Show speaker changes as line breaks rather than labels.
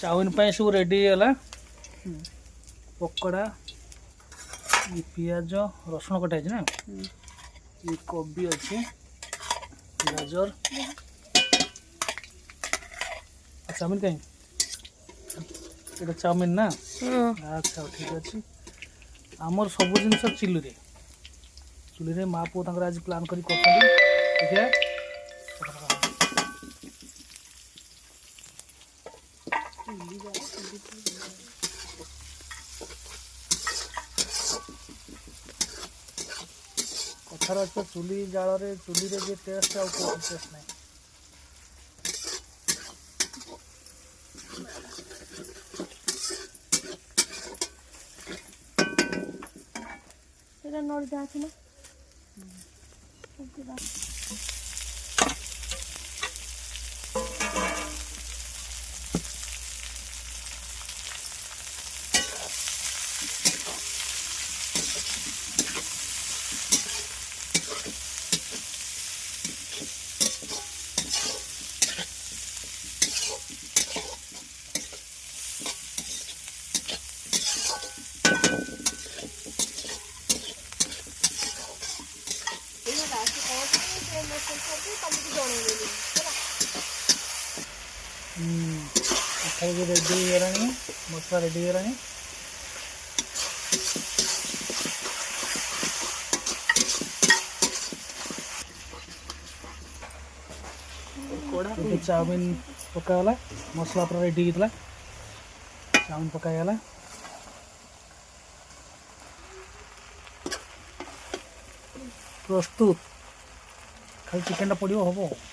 chowmein सब ready है पकोड़ा ये पियाज रसुण कटा है ना ये कोबी अच्छे गाजर चाउमिन कहीं चाउमिन ना अच्छा ठीक अच्छे आमर सब जिन चुली माँ पुओ आज प्लान कर कथार अच्छे चुली जाल चुली जे टेस्ट आउ टेस्ट ना रेडी हो मसला रेडी हो चाउमिन पकाला मसला पूरा रेडी होता चाउमिन पकाईगला प्रस्तुत खाली चिकेन पड़ो हम